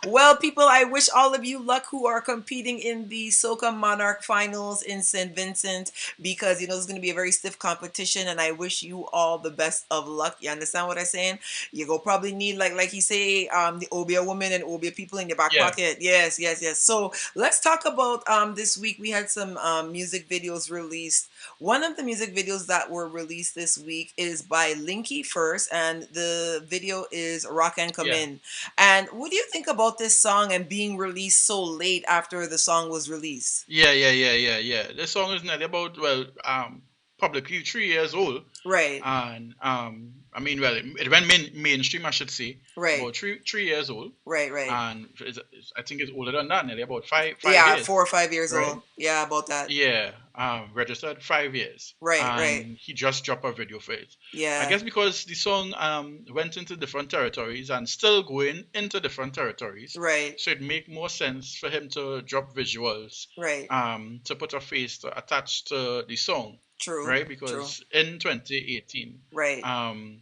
Well, people, I wish all of you luck who are competing in the Soca Monarch finals in St. Vincent, because it's going to be a very stiff competition, and I wish you all the best of luck. You understand what I'm saying? You go probably need like you say, the Obia woman and Obia people in your back Yeah, pocket. Yes. So let's talk about this week. We had some music videos released. One of the music videos that were released this week is by Linky First, and the video is Rock and Come yeah. In. And what do you think about this song and being released so late after the song was released? Yeah. This song is not about, well, publicly 3 years old, Right, and I mean, well, it went mainstream, I should say, right, about three years old, right. and I think it's older than that, nearly about five Yeah, years, 4 or 5 years right? old. Yeah, about that. Yeah, registered 5 years, Right. and he just dropped a video for it. I Yeah, guess because the song went into different territories and still going into different territories, right, so it make more sense for him to drop visuals, right. to put a face to attach to the song, True, right? true. Because in 2018, Right, um,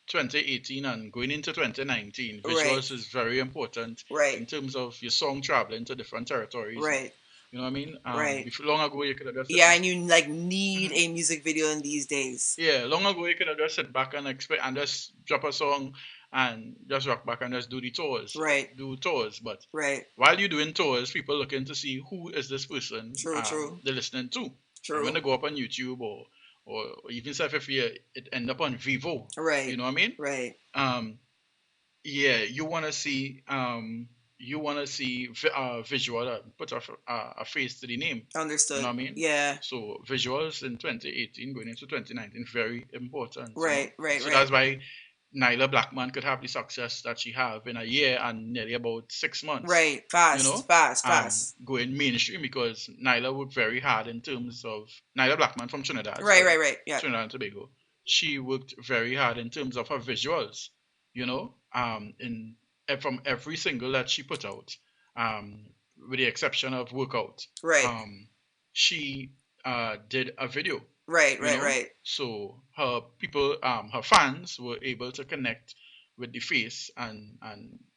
2018 and going into 2019, right, visuals is very important right, in terms of your song traveling to different territories. right, You know what I mean? right. Before long ago, you could have just Yeah, and you like need Mhm. a music video in these days. Yeah, long ago you could have just sit back and expect and just drop a song and just rock back and just do the tours, Right, do tours. But right. while you're doing tours, people looking to see who is this person True, they're listening to. And when true. they go up on YouTube or even if it end up on Vivo, you Right, know what I mean? right. Um, yeah, you want to see visual put a face to the name. You know Understood. what I mean? Yeah. So visuals in 2018 going into 2019 very important. Right. So that's why Nailah Blackman could have the success that she have in a year and nearly about 6 months. Right. Fast, You know, fast, fast. going mainstream because Nyla worked very hard in terms of Nailah Blackman from Trinidad, Right. Yeah. Trinidad and Tobago. She worked very hard in terms of her visuals. In from every single that she put out, um, with the exception of Workout, Right. um, she did a video. Right. So her fans were able to connect with the face and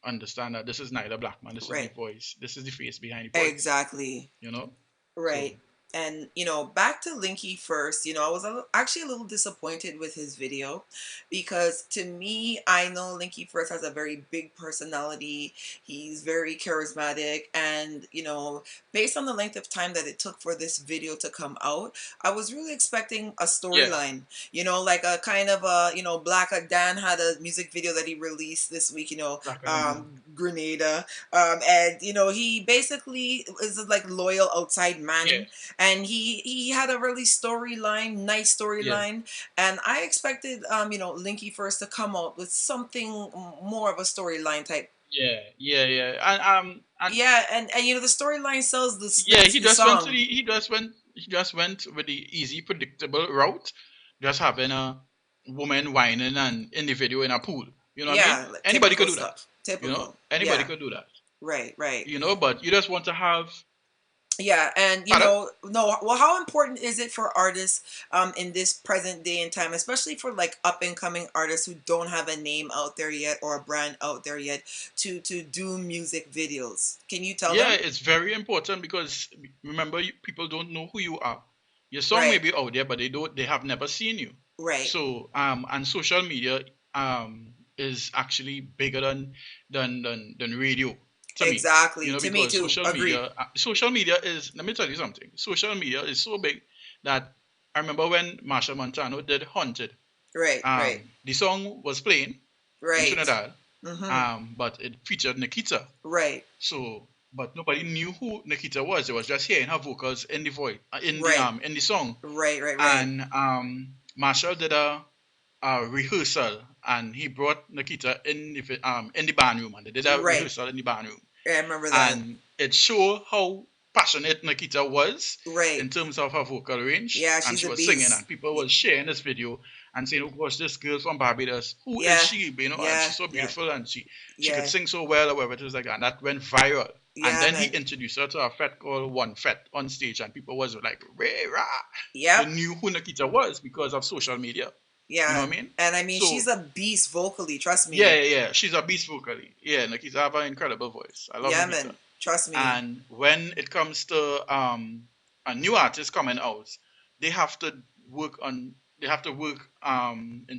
understand that this is Nailah Blackman, this is the Right. voice, this is the face behind the voice. Exactly. You know, so Right. And back to Linky First, I was actually a little disappointed with his video, because to me, I know Linky First has a very big personality. He's very charismatic, and based on the length of time that it took for this video to come out, I was really expecting a Yeah. storyline. Like a kind of a Black Dan had a music video that he released this week. Black and Grenada, and he basically is like loyal outside Yeah. man, and he had a really storyline, nice Yeah. storyline, and I expected Linky First to come out with something more of a storyline type. Yeah. Yeah. Yeah. And Yeah, and the storyline sells yeah, the song. he just went with the easy, predictable route, just having a woman whining and in the video in a pool. You know what I mean? Yeah, like, Anybody typical could do that. stuff. Typical. Anybody Yeah. could do that. Right. But you just want to have. Yeah, and Pardon? no, well, how important is it for artists in this present day and time, especially for like up and coming artists who don't have a name out there yet or a brand out there yet, to do music videos? Can you tell Yeah, them? it's very important because remember, people don't know who you are. Your song may Right, be out there, but they have never seen you. right. So and social media is actually bigger than radio to me. Exactly. To me Because too. Agreed. social media is, let me tell you something. Social media is so big that I remember when Marshall Montano did Haunted. Right. The song was playing in Right. Trinidad, Mm-hmm. but it featured Nikita. Right. So, but nobody knew who Nikita was. It was just hearing her vocals in the voice, Right. in the song. Right. And Marshall did a rehearsal, and he brought Nikita in the band room, and they did a Right. rehearsal in the band room, Yeah, I remember that. and it showed how passionate Nikita was Right. in terms of her vocal range, Yeah, and she's she a was singing, beast. and people was sharing this video and saying, "Oh gosh, this girl from Barbados, who is Yeah. she?" And she's so Yeah. beautiful, and she could Yeah. sing so well, or whatever it was like that. And that went viral. And Yeah, then he man. introduced her to a fet called One Fet on stage, and people was like, "Ray rah!" They Yep. knew who Nikita was because of social media. You know Yeah. what I mean? And I mean, she's So a beast vocally. Trust yeah, me. yeah, yeah. She's a beast vocally. Yeah, Nikita have an incredible voice. I love Yeah, Nikita. man. Trust me. And when it comes to a new artist coming out, they have to work in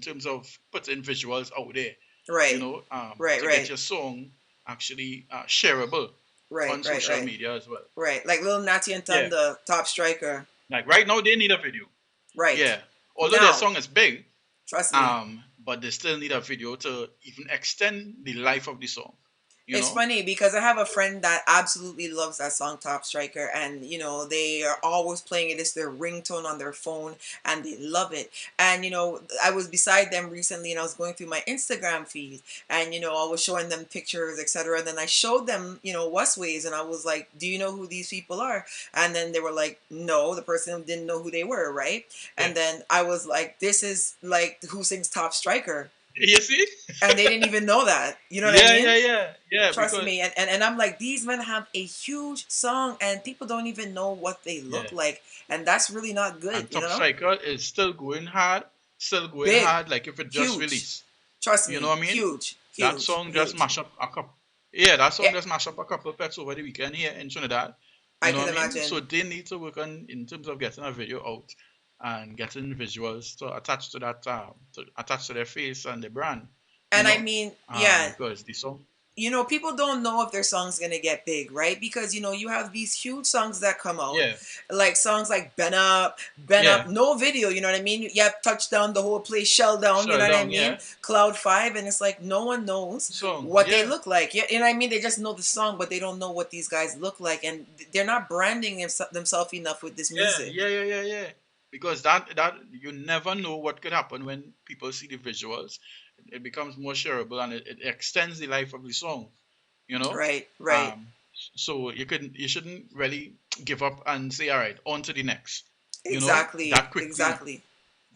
terms of putting visuals out there, Right. to get Right. your song actually shareable on social Right. media as well. Right. Like Lil Natty and Yeah, Thunder, Top Striker. like right now they need a video. Right. Yeah, although their Now, song is big, trust me. but they still need a video to even extend the life of the song. You It's know? funny because I have a friend that absolutely loves that song Top Striker, and they are always playing it. It's their ringtone on their phone, and they love it. And I was beside them recently, and I was going through my Instagram feed, and I was showing them pictures, etc. And then I showed them Westways, and I was like, "Do you know who these people are?" And then they were like, "No," the person didn't know who they were, right? Yeah. And then I was like, "This is like who sings Top Striker." You see? And they didn't even know that. You know what I Yeah, mean? yeah, yeah, yeah. Trust Because me. And I'm like, these men have a huge song and people don't even know what they yeah, look like. And that's really not good, and Top Striker is still going hard, Big, like if it just huge. released. Trust You know me. what I mean? Huge, That huge, song just huge. mash up a couple. Yeah, that Yeah, song just mash up a couple of pets over the weekend here in Trinidad. I You know can what I mean? So imagine. they need to work on in terms of getting a video out and getting visuals to attach to that to attach to their face and their brand. You And I know, mean, yeah, because the song. people don't know if their song's gonna get big, right? Because you have these huge songs that come out, Yeah, like songs like Ben yeah, Up, no video. You know what I mean? You have Touchdown, the whole place, Shell Down. You know shut what I down. mean? Yeah, Cloud 5, and it's like no one knows song. what they Yeah, look like. Yeah, you know what I mean? They just know the song, but they don't know what these guys look like, and they're not branding themselves enough with this music. yeah. Because that you never know what could happen when people see the visuals. It becomes more shareable and it extends the life of the song. You know, Right. um, so you shouldn't really give up and say, all right, on to the next. Exactly. That quickly. Exactly.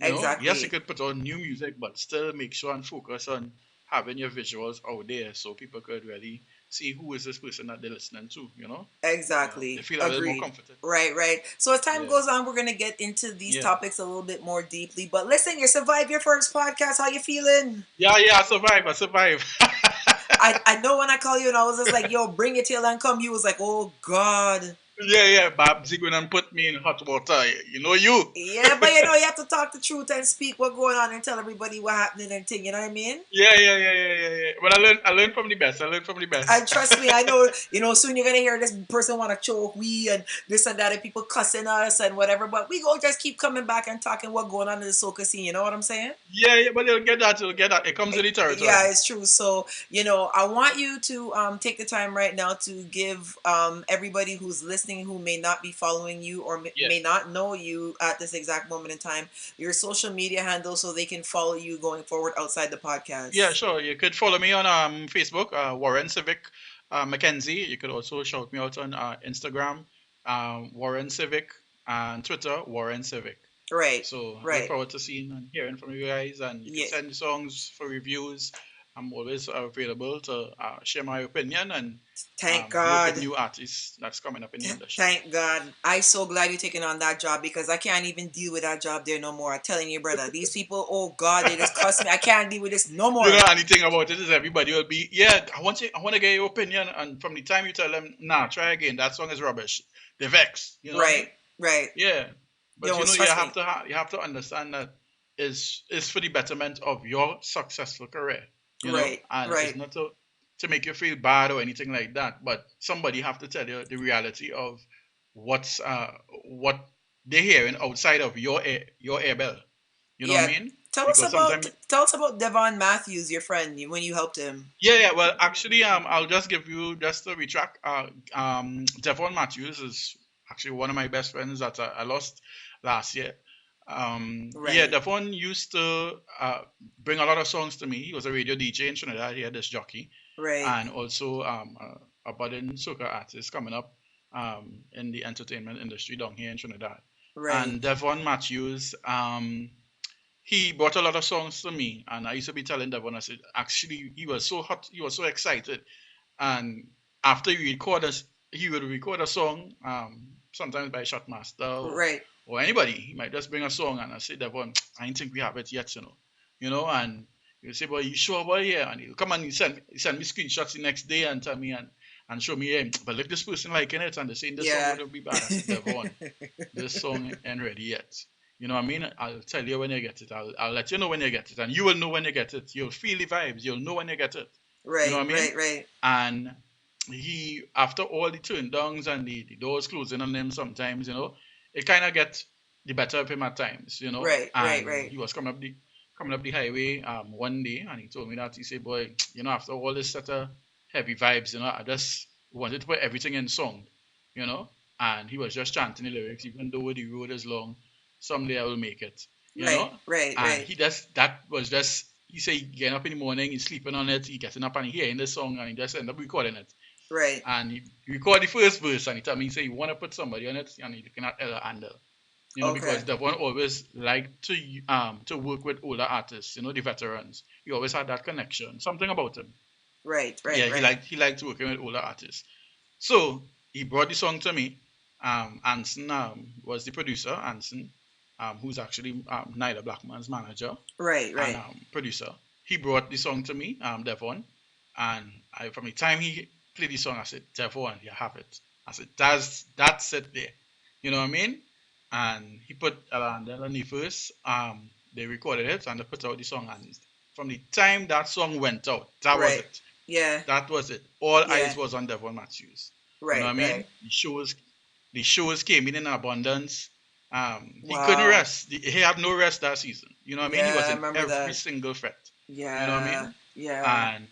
Yes, you Exactly. could put on new music, but still make sure and focus on having your visuals out there so people could really see who is this person that they're listening to. They Exactly. feel a little more Agreed. comfortable. Right. So as time Yeah, goes on, we're gonna get into these yeah. topics a little bit more deeply. But listen, you survived your first podcast. How you feeling? Yeah, I survive. I know when I call you and I was just like, "Yo, bring it till and come." You was like, "Oh God." Yeah, Babsy going and put me in hot water. You know you. Yeah, but you know, you have to talk the truth and speak what going on and tell everybody what happening and thing. You know what I mean? Yeah. But I learned from the best. I learned from the And best. trust me, I know, you know, soon you're gonna hear this person want to choke we and this and that, and people cussing us and whatever. But we go just keep coming back and talking what going on in the soca scene. You know what I'm saying? Yeah, but they'll get that. They'll get that. It comes with the Yeah, territory. it's true. So, you know, I want you to take the time right now to give everybody who's listening who may not be following you or Yeah. may not know you at this exact moment in time your social media handle so they can follow you going forward outside the Yeah, podcast. sure. You could follow me on Facebook, WarrenCivic Mackenzie. You could also shout me out on Instagram, WarrenCivic, and Twitter, WarrenCivic. Right, So I look right. forward to seeing and hearing from you guys. And you can Yeah. send songs for reviews. I'm always available to share my opinion and Thank work with God. new artists that's coming up in the industry. Thank God. I so glad you're taking on that job because I can't even deal with that job there no more. I'm telling you, brother. These people, oh God, they just cuss me. I can't deal with this no You more. know, anything about it is everybody will be, yeah, I want to get your opinion. And from the time you tell them, nah, try again, that song is rubbish, they vex. You know what I Right, mean? right. Yeah. But Yo, you know, you trust have me. to you have to understand that is for the betterment of your successful career. You know, Right, and it's right. not to make you feel bad or anything like that. But somebody have to tell you the reality of what's what they're hearing outside of your air bell. You know what I Yeah. mean? Tell us Because about sometimes tell us about Devon Matthews, your friend, when you helped him. yeah. Well, actually, I'll just give you just a retract. Devon Matthews is actually one of my best friends that I lost last year. Yeah, Right, Devon used to bring a lot of songs to me. He was a radio DJ in Trinidad. He had this jockey, right, and also a budding soca artist coming up in the entertainment industry down here in Trinidad. right. And Devon Matthews, he brought a lot of songs to me, and I used to be telling Devon, I said, actually, he was so hot, he was so excited, and after he would record a song, sometimes by Shotmaster Right. or anybody, he might just bring a song, and I say, Devon, I don't think we have it yet, and he'll say, boy, you sure, boy, yeah, and he'll come and he send me screenshots the next day and tell me and show me, hey, but look, this person liking it, and they're saying this song Yeah. would be bad. I said, Devon, this song ain't ready yet. You know what I mean? I'll tell you when you get it. I'll let you know when you get it. And you will know when you get it. You'll feel the vibes. You'll know when you get it. You know Right, what I mean? right, right. And he, after all the turn downs and the doors closing on him sometimes, it kind of get the better of him at times, Right, right, And right. he was coming up the highway one day and he told me that he said, boy, after all this set of heavy vibes, I just wanted to put everything in song, you know? And he was just chanting the lyrics, even though the road is long, someday I will make it, you Right, know? right, And right. that was just, he said he getting up in the morning, he's sleeping on it, he getting up and he hearing the song and he just end up recording it. Right. And he recorded the first verse and he told me, he said, you want to put somebody on it and he looking at Ella Handel. Okay. Because Devon always liked to work with older artists, the veterans. He always had that connection, something about him. Right, right, Yeah, he right. liked he liked working with older artists. So he brought the song to me. Anson was the producer. Anson, who's actually Nailah Blackman's manager Right, and right. producer. He brought the song to me, Devon, and from the time he played the song, I said, Devon, you have it. I said, that's it there. You know what I mean? And he put Alandel on the first. They recorded it and they put out the song. And from the time that song went out, that was Right. it. Yeah. That was it. All Yeah. eyes was on Devon Matthews. You know what Right, I mean? right. The shows came in abundance. He couldn't Wow. rest. He had no rest that season. You know what I mean? He Yeah, was I in remember every that. single fret. You know what I Yeah. mean? Yeah. And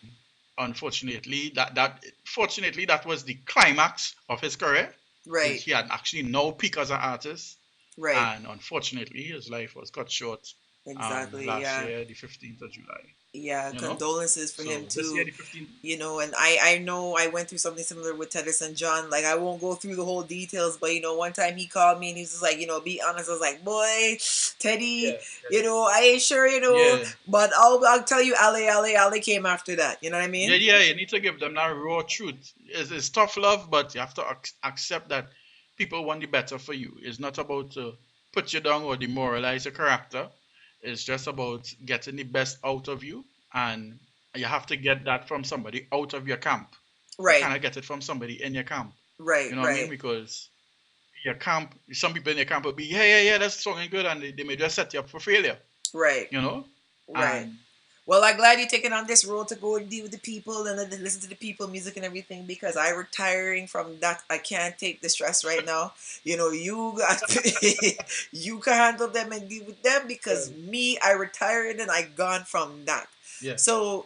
unfortunately, that was the climax of his career. Right. He had actually no peak as an artist, Right. and unfortunately, his life was cut short Exactly. last Yeah. year, the 15th of July. Yeah, You know, condolences for him so this year, too. the 15th. And I know I went through something similar with Teddy and John. Like I won't go through the whole details, but one time he called me and he was just like, be honest. I was like, boy, Teddy, Yeah, I ain't sure, yeah, but I'll tell you, Ali came after that. You know what I yeah, mean? yeah. You need to give them that raw truth. It's tough love, but you have to accept that people want the better for you. It's not about to put you down or demoralize your character. It's just about getting the best out of you, and you have to get that from somebody out of your camp. You Right, cannot get it from somebody in your camp. right, You know what I mean? right. Because your camp, some people in your camp will be, yeah, that's song good, and they may just set you up for failure. Right. You know. Right. Well, I'm glad you're taking on this road to go and deal with the people and then listen to the people, music and everything, because I retiring from that. I can't take the stress right now. You know, you got you can handle them and deal with them because me, I retired and I gone from that. Yeah. So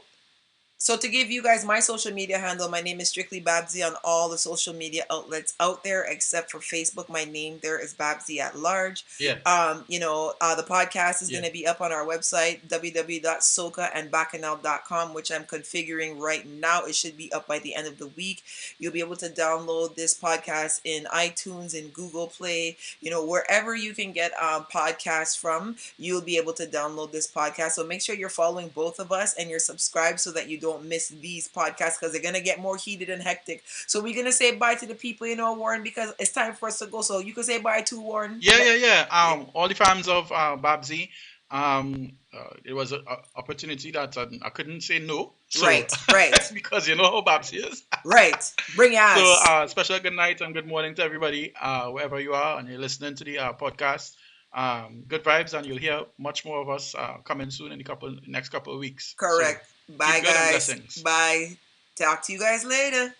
to give you guys my social media handle, my name is Strictly Babbzy on all the social media outlets out there except for Facebook. My name there is Babbzy at large. Yeah. The podcast is going to be up on our website, www.socaandbacchanal.com, which I'm configuring right now. It should be up by the end of the week. You'll be able to download this podcast in iTunes and Google Play, wherever you can get podcasts from, you'll be able to download this podcast. So make sure you're following both of us and you're subscribed so that you don't miss these podcasts because they're going to get more heated and hectic. So we're going to say bye to the people, Warren, because it's time for us to go. So you can say bye to Warren. Yeah. All the fans of Babbzy, it was an opportunity that I couldn't say no. So, right. Because you know how Babbzy is. Right. Bring your ass. So special good night and good morning to everybody, wherever you are and you're listening to the podcast. Good vibes, and you'll hear much more of us coming soon in the next couple of weeks. Correct. So, bye, guys. Bye. Talk to you guys later.